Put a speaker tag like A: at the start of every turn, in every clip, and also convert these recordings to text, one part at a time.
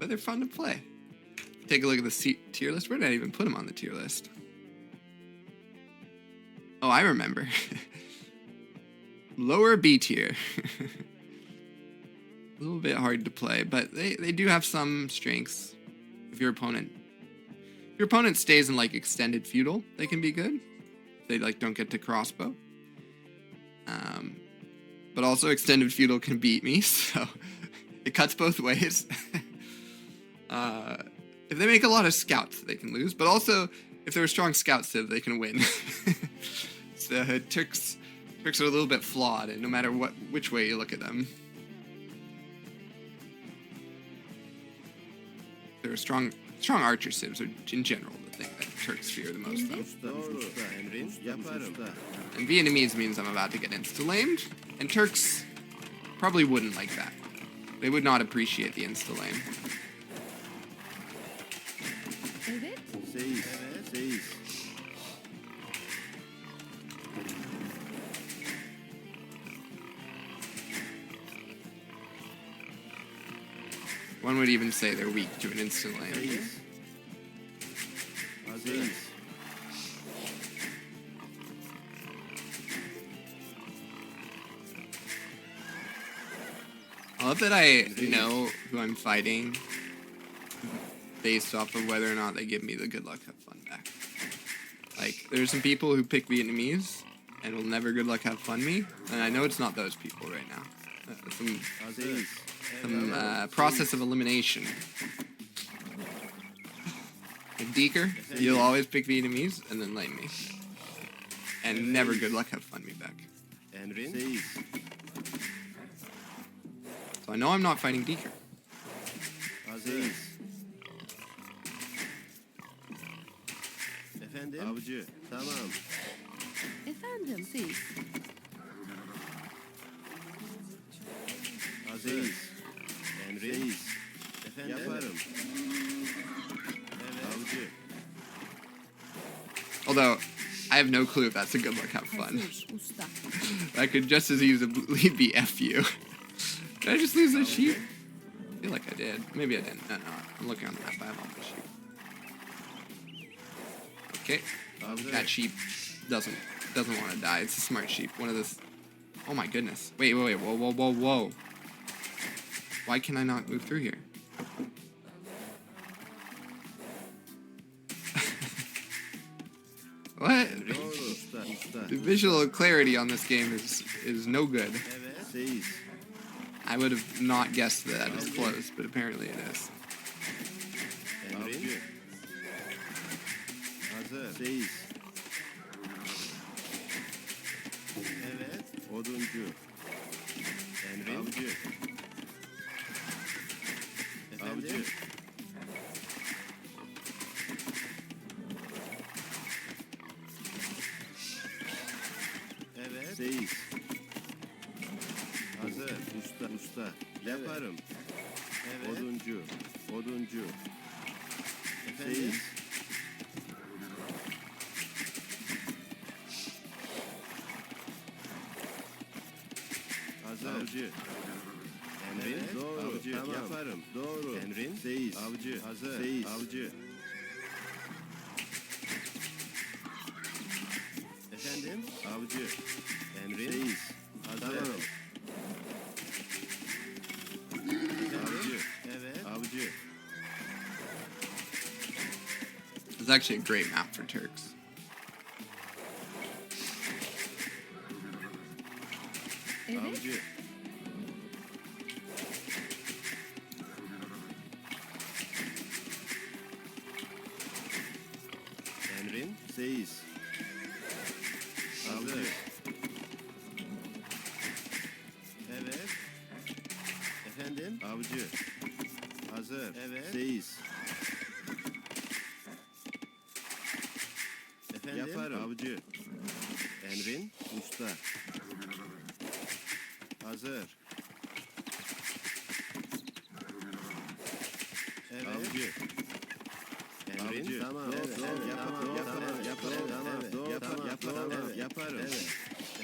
A: but they're fun to play. Take a look at the tier list. Where did I even put them on the tier list? Oh, I remember. Lower B tier. A little bit hard to play, but they do have some strengths. If your opponent stays in like extended feudal, they can be good. They like don't get to crossbow. But also extended feudal can beat me, so it cuts both ways. If they make a lot of scouts, they can lose, but also if they're a strong scout civ, they can win. So Turks are a little bit flawed, and no matter which way you look at them. They're strong archer civs are in general the thing that Turks fear the most though. And Vietnamese means I'm about to get insta-lamed, and Turks probably wouldn't like that. They would not appreciate the insta-lame. One would even say they're weak to an instant lane. I love that I know who I'm fighting based off of whether or not they give me the good luck have fun back. Like, there's some people who pick Vietnamese and will never good luck have fun me, and I know it's not those people right now. Some process of elimination. Like Deeker, you'll always pick Vietnamese and then lane me. And never good luck have fun me back. So I know I'm not fighting Deeker.
B: Avcı, tamam.
C: Efendim, siz.
B: Aziz. Emreyiz. Efendim. Yaparım. Evet. Avcı.
A: Although, I have no clue if that's a good luck have fun. That could just as easily be F you. Did I just lose this sheep? I feel like I did. Maybe I didn't. No, I'm looking on the map. I have all the sheep. Okay. That sheep doesn't want to die. It's a smart sheep. One of this. Oh my goodness. Wait. Whoa. Why can I not move through here? What? The visual clarity on this game is no good. I would have not guessed that it's close, but apparently it is.
B: Evet, oduncu. Emrin. Avcı. Avcı. Evet. Seyiz. Hazır. Usta. Yaparım. Evet. Oduncu. Efendim. Seyiz. Avcı. Emrin. Doğru. Avcı. Tamam. Yaparım. Doğru. Emrin. Seyiz. Avcı. Hazır. Seyiz. Avcı. Efendim. Avcı. Emrin. Seyiz. Hazır. Tamam. Avcı. Evet. Avcı.
A: It's actually a great map for Turks.
B: Avcı. Emrin. Seyiz. Avcı. Evet. Efendim. Avcı. Hazır. Evet. Seyiz. Efendim. Yaparım. Avcı. Emrin. Usta. Hazır. Evet. Avcı. Emrin. Avcı. Tamam. Evet. Yaparım. Evet.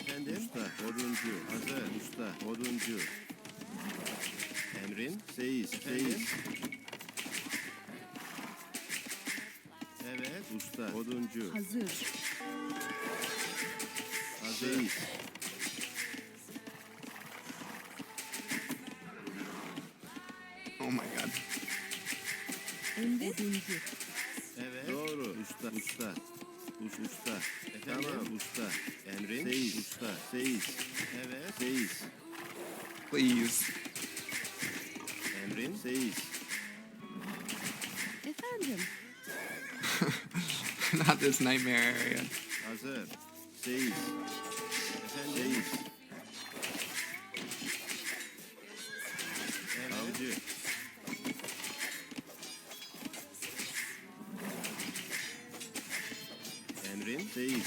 B: Efendim. Usta. Oduncu. Hazır. Usta. Oduncu. Emrin. Seyiz. Evet. Usta. Oduncu.
C: Hazır.
B: Hazır.
A: Oh my god.
C: Emret. Oduncu.
B: Evet. Doğru. Usta. Usta. Efendim? Tamam. Usta. Emrin. Seyis. Usta. Seyis. Evet. Seyis.
A: Please.
B: Emrin. Seyis.
C: Efendim.
A: Not this nightmare area.
B: Hazır. Seyis. Efendim? Seyis. Evet. Avcı. Emrin. Seyis.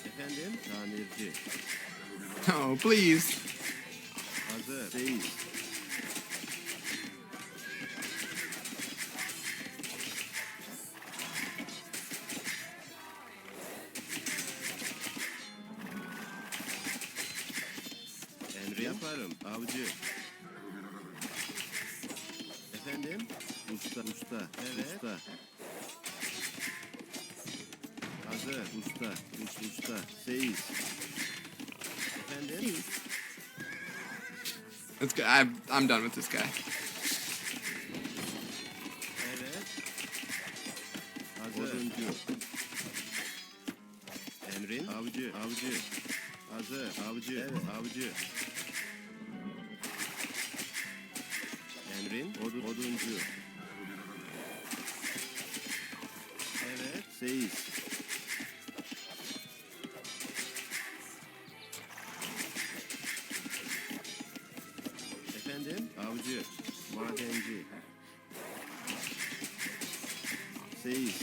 B: Efendim? Tamirci.
A: Oh, please.
B: Hazır. Seyis. Emrin. Yaparım. Avcı. Efendim? Usta. Evet. Usta. Hazır. Usta. Seyis. Efendim?
C: Seyis.
A: Let's go. I'm done with this guy.
B: Evet. Hazır. Oduncu. Emrin. Avcı. Hazır. Avcı. Evet. Avcı. Emrin. Oduncu. Evet. Seyis. Efendim? Avcı. Madenci. Seyis.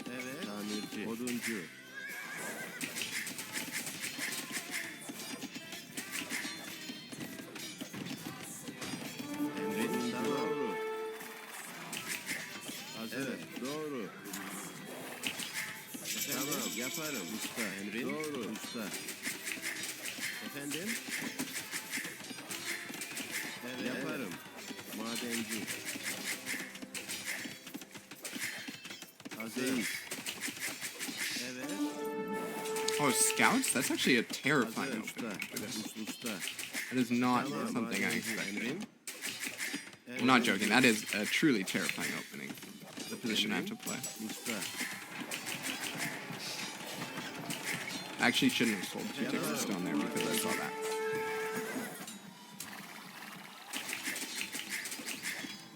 B: Evet. Tamirci. Oduncu. Emrin. Doğru. Hazır. Evet. Doğru. Tamam. Yaparım. Usta. Emrin. Doğru. Usta. Efendim? Evet. Yaparım. Madenci. Hazır. Evet.
A: Oh, scouts? That's actually a terrifying
B: Hazır. Usta.
A: opening.
B: Usta.
A: That is not
B: Tamam.
A: something I
B: Madenci.
A: expected.
B: Emrin.
A: I'm not joking. That is a truly terrifying opening. The position I have to play.
B: Usta.
A: I actually shouldn't have sold 2 ticks of stone there because I saw that.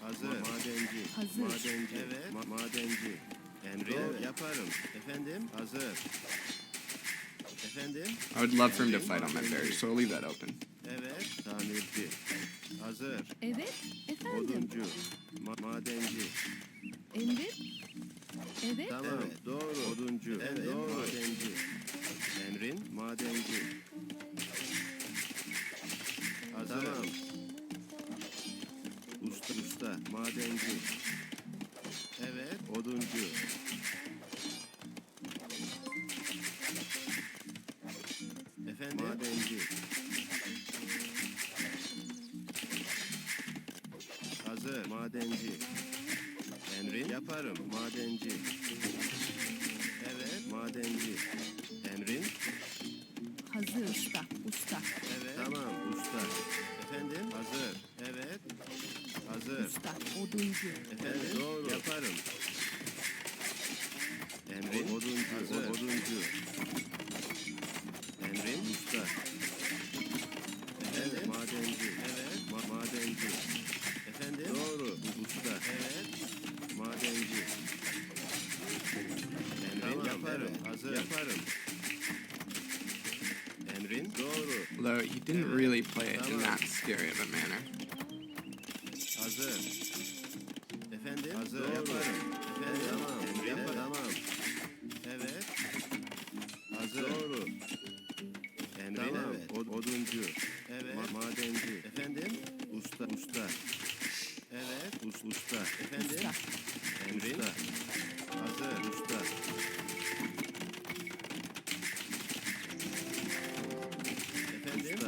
B: Hazır. Madenci.
C: Hazır.
B: Madenci. Evet. Madenci. Emrin. Evet. Yaparım. Efendim? Hazır. Efendim?
A: I would love for him to fight on my berry, so I'll leave that open.
B: Evet. Tamirci. Hazır.
C: Evet. Efendim.
B: Oduncu. Madenci.
C: Emret. Evet.
B: Tamam. Evet. Doğru. Oduncu. Evet. Doğru. Madenci. Emrin. Madenci. Hazır. Tamam. Usta. Madenci. Evet. Oduncu. Efendim? Madenci. Hazır. Madenci. Emrin. Yaparım. Madenci. Evet. Madenci. Emrin.
C: Hazır. Usta.
B: Evet. Tamam. Usta. Efendim? Hazır. Evet. Hazır.
C: Usta. Oduncu.
B: Efendim? Doğru. Yaparım. Emrin. Oduncu. Hazır. Oduncu. Emrin. Usta. Efendim? Madenci. Evet. Madenci. Efendim? Doğru. Usta. Evet. Madenci. Emrin. Tamam. Yaparım. Evet. Hazır. Yaparım. Emrin. Doğru.
A: Although he didn't really play it in that scary of a manner.
B: Hazır. Efendim? Hazır. Doğru. Yaparım. Efendim? Tamam. Emrin. Yaparım. Tamam. Evet. Hazır. Doğru. Emrin. Tamam. Evet. Oduncu. Evet. Madenci. Efendim? Usta. Evet. Usta. Efendim?
C: Usta.
B: Emrin. Hazır. Usta. Efendim?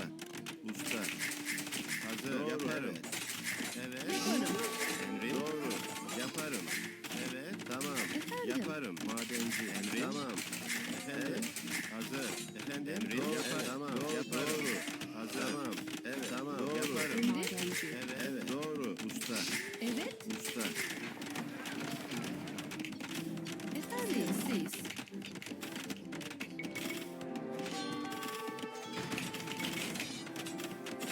B: Usta. Yaparım. Evet.
C: Yaparım.
B: Emrin. Doğru. Yaparım. Evet. Tamam.
C: Efendim.
B: Yaparım. Madenci. Emrin. Tamam. Efendim. Hazır. Efendim. Emrin.
C: Doğru.
B: Yaparım. Tamam. Yaparım. Hazır. Tamam. Evet. Tamam.
C: Doğru.
B: Yaparım.
C: Madenci.
B: Evet. Evet. Doğru. Usta.
C: Evet.
B: Usta.
C: Efendim siz.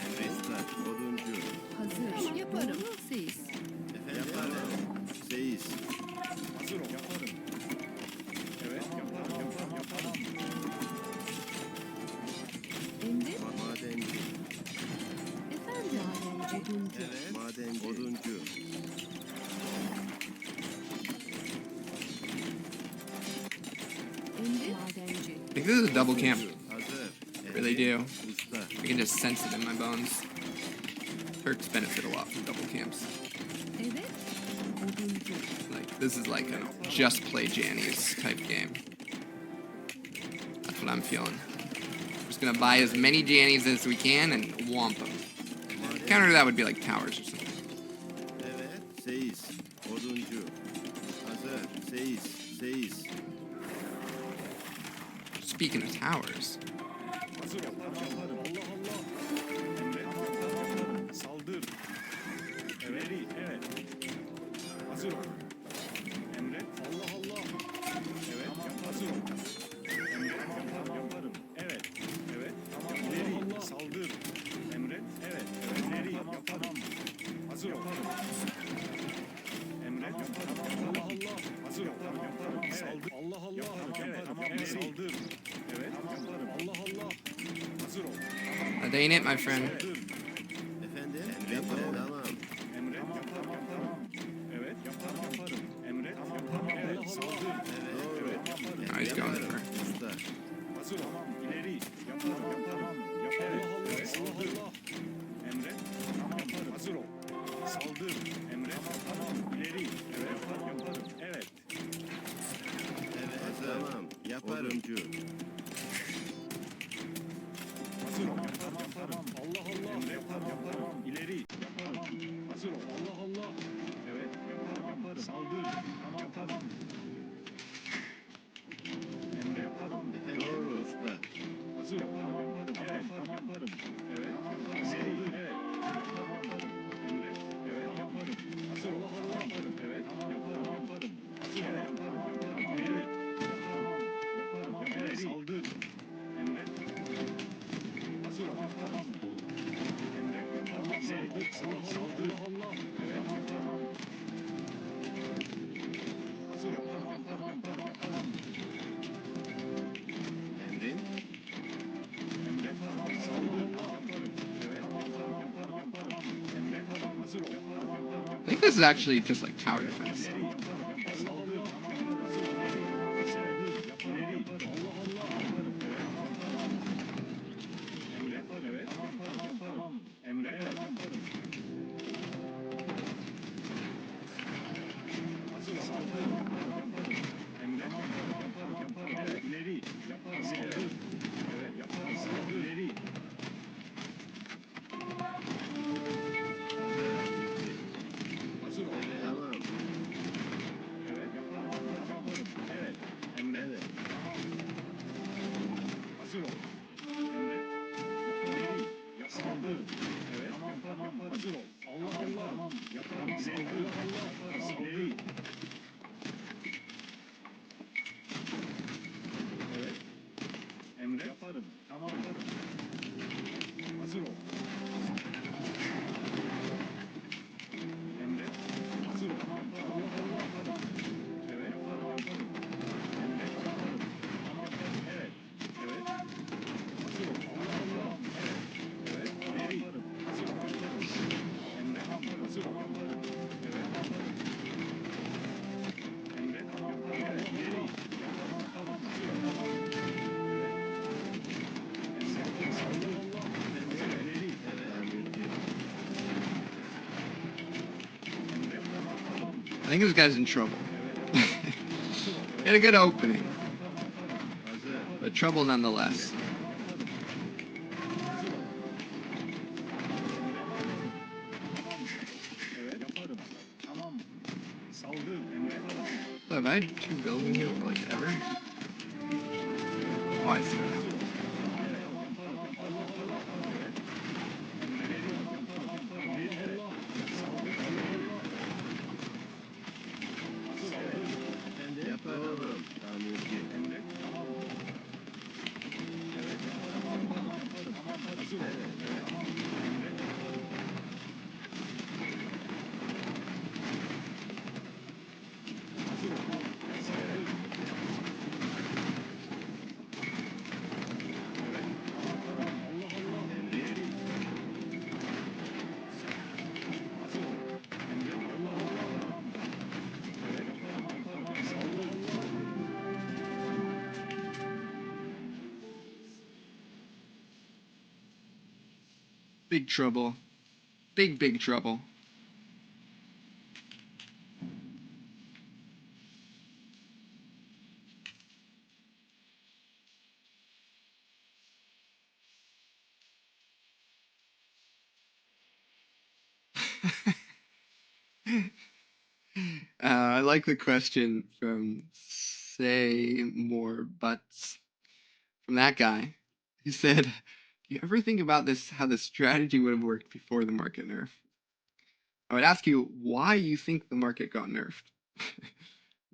B: Emrin. Usta. Oduncu.
C: Hazır. Yaparım. Siz.
B: Efendim. Yaparım. Seyiz.
D: Hazır ol. Yaparım. Evet, yaparım.
C: Emret.
B: Madenci.
C: Efendim. Oduncu.
B: Evet. Madenci. Oduncu.
C: Emret. Madenci.
A: I think this is a double camp.
B: Hazır.
A: Really do.
B: Usta.
A: I can just sense it in my bones. Turks benefit a lot from double camps.
C: Evet. Oduncu.
A: Like, this is like a just play Jannies type game. That's what I'm feeling. Just gonna buy as many Jannies as we can and womp them. Counter to that would be like towers or something.
B: Evet. Seyiz. Oduncu. Hazır. Seyiz. Seyiz.
A: Speaking of towers,
D: Hazır ol. Yaparım. Allah Allah. Emret. Yaparım. Saldır. Evet. Evet. Hazır ol. Emret. Allah Allah. Evet. Hazır ol. Emret. Yaparım. Evet. Evet. Tamam. İleri. Saldır. Emret. Evet. Evet. İleri. Yaparım. Hazır ol. Emret. Yaparım. Allah Allah. Hazır ol. Yaparım. Saldır. Allah Allah. Evet. Tamam. Evet. Saldır. Evet. Yaparım. Allah Allah. Hazır ol.
A: that ain't it, my friend.
D: Saldır.
B: Efendim. Yaparım. Tamam.
D: Emret. Yaparım. Evet. Yaparım. Emret. Yaparım. Evet. Saldır. Evet. Yaparım.
A: Oh, he's going for it.
B: Usta.
D: Hazır ol. İleri. Yaparım. Yaparım. Evet. Saldır. Emret. Yaparım. Hazır ol. Saldır. Emret. İleri. Evet. Yaparım. Evet.
B: Evet. Tamam. Yaparım. Oduncu.
D: Hazır ol. Yaparım. Allah Allah. Emret. Yaparım. İleri. Yaparım. Hazır ol. Allah Allah. Evet. Yaparım. Saldır. Yaparım. Emret. Yaparım.
B: Doğru usta.
D: Hazır ol. Evet. Yaparım. Evet. Saldır. Evet. Emret. Evet. Yaparım. Hazır ol. Yaparım. Evet. Yaparım. Hazır ol. Yaparım. Evet. Yaparım. Evet. Saldır. Emret. Hazır ol. Emret. Yaparım. Saldır. Saldır. Allah. Evet. Hazır ol.
B: Emrin.
D: Emret. Saldır. Yaparım. Evet. Emret. Hazır ol.
A: I think this is actually just like tower defense.
B: Tamam. Evet.
D: Hazır ol. Emret. Saldır. Evet. Hazır ol. Allah Allah. Yaparım. Saldır. İleri. Evet. Emret. Yaparım. Tamam. Hazır ol. Emret. Hazır ol. Allah Allah. Evet. Emret. Yaparım. Evet. Evet. Hazır ol. Allah Allah. Evet. İleri. Hazır ol. Emret. Hazır ol. Evet. Emret. Evet. İleri. Hazır ol.
A: I think this guy's in trouble. Had a good opening,
B: Hazır.
A: but trouble nonetheless. Also, have I had 2 builds in here for like ever? Oh, I see.
B: Yaparım. Tamirci.
A: Big trouble. Big trouble. I like the question from Say More Butts from that guy. He said, "Do you ever think about this? How the strategy would have worked before the market nerf?" I would ask you why you think the market got nerfed.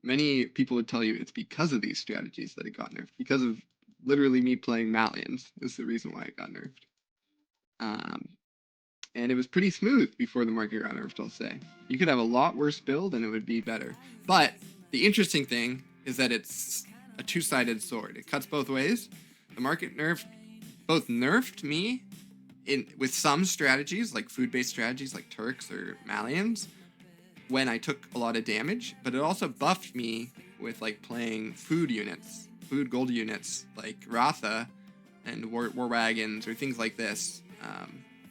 A: Many people would tell you it's because of these strategies that it got nerfed. Because of literally me playing Malians is the reason why it got nerfed. And it was pretty smooth before the market got nerfed, I'll say. You could have a lot worse build and it would be better. But the interesting thing is that it's a two-sided sword. It cuts both ways. The market nerfed me with some strategies, like food-based strategies like Turks or Malians, when I took a lot of damage, but it also buffed me with like playing food units, food gold units like Ratha and war wagons or things like this.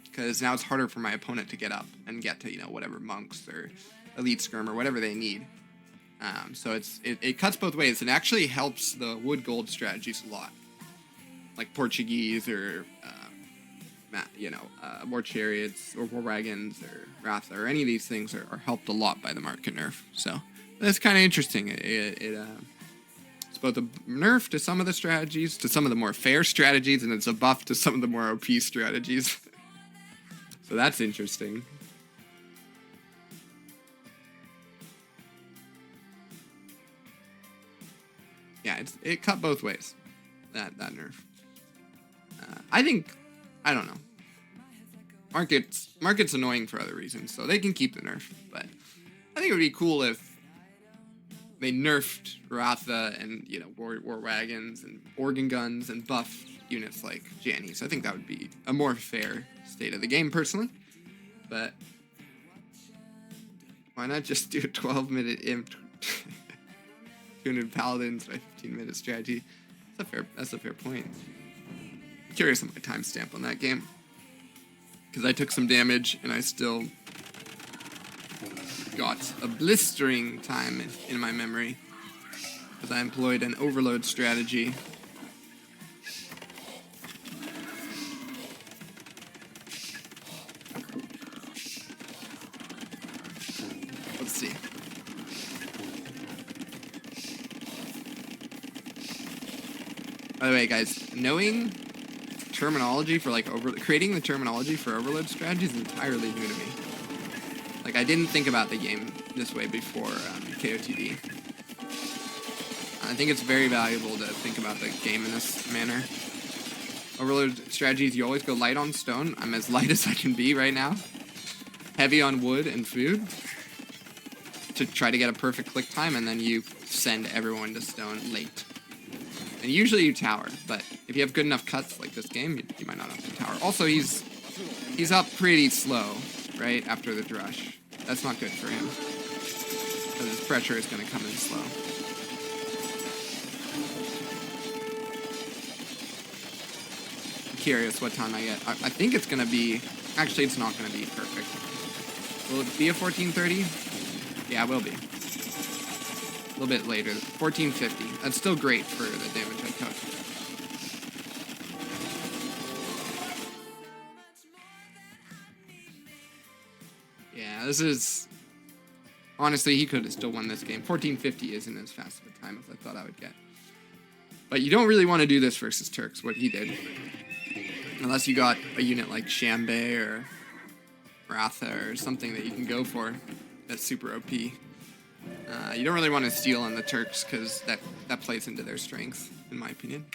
A: Because now it's harder for my opponent to get up and get to, whatever monks or elite skirm or whatever they need. So it cuts both ways and actually helps the wood gold strategies a lot, like Portuguese or war chariots or war wagons or Ratha or any of these things are helped a lot by the market nerf. So that's kind of interesting. It's both a nerf to some of the strategies, to some of the more fair strategies, and it's a buff to some of the more OP strategies. So that's interesting. Yeah, it cut both ways, that nerf. I don't know. Market's annoying for other reasons, so they can keep the nerf. But I think it would be cool if they nerfed Ratha and war wagons and organ guns and buff units like Jannies. I think that would be a more fair state of the game, personally. But why not just do a 12-minute imp, 200 paladins by 15-minute strategy? That's a fair point. I'm curious on my timestamp on that game, because I took some damage and I still got a blistering time in my memory, because I employed an overload strategy. Let's see. By the way, guys, knowing terminology for creating the terminology for overload strategy is entirely new to me. Like, I didn't think about the game this way before KOTD. I think it's very valuable to think about the game in this manner. Overload strategies, you always go light on stone. I'm as light as I can be right now. Heavy on wood and food to try to get a perfect click time, and then you send everyone to stone late. And usually you tower, but if you have good enough cuts like this game, you might not have to tower. Also, he's up pretty slow, right, after the drush. That's not good for him, because his pressure is going to come in slow. I'm curious what time I get. I think it's going to be... Actually, it's not going to be perfect. Will it be a 1430? Yeah, it will be. A little bit later, 1450. That's still great for the damage I took. Yeah, this is Honestly, he could have still won this game. 1450 isn't as fast of a time as I thought I would get. But you don't really want to do this versus Turks, what he did. Unless you got a unit like Shambe or Ratha or something that you can go for that's super OP. You don't really want to steal on the Turks because that plays into their strength, in my opinion.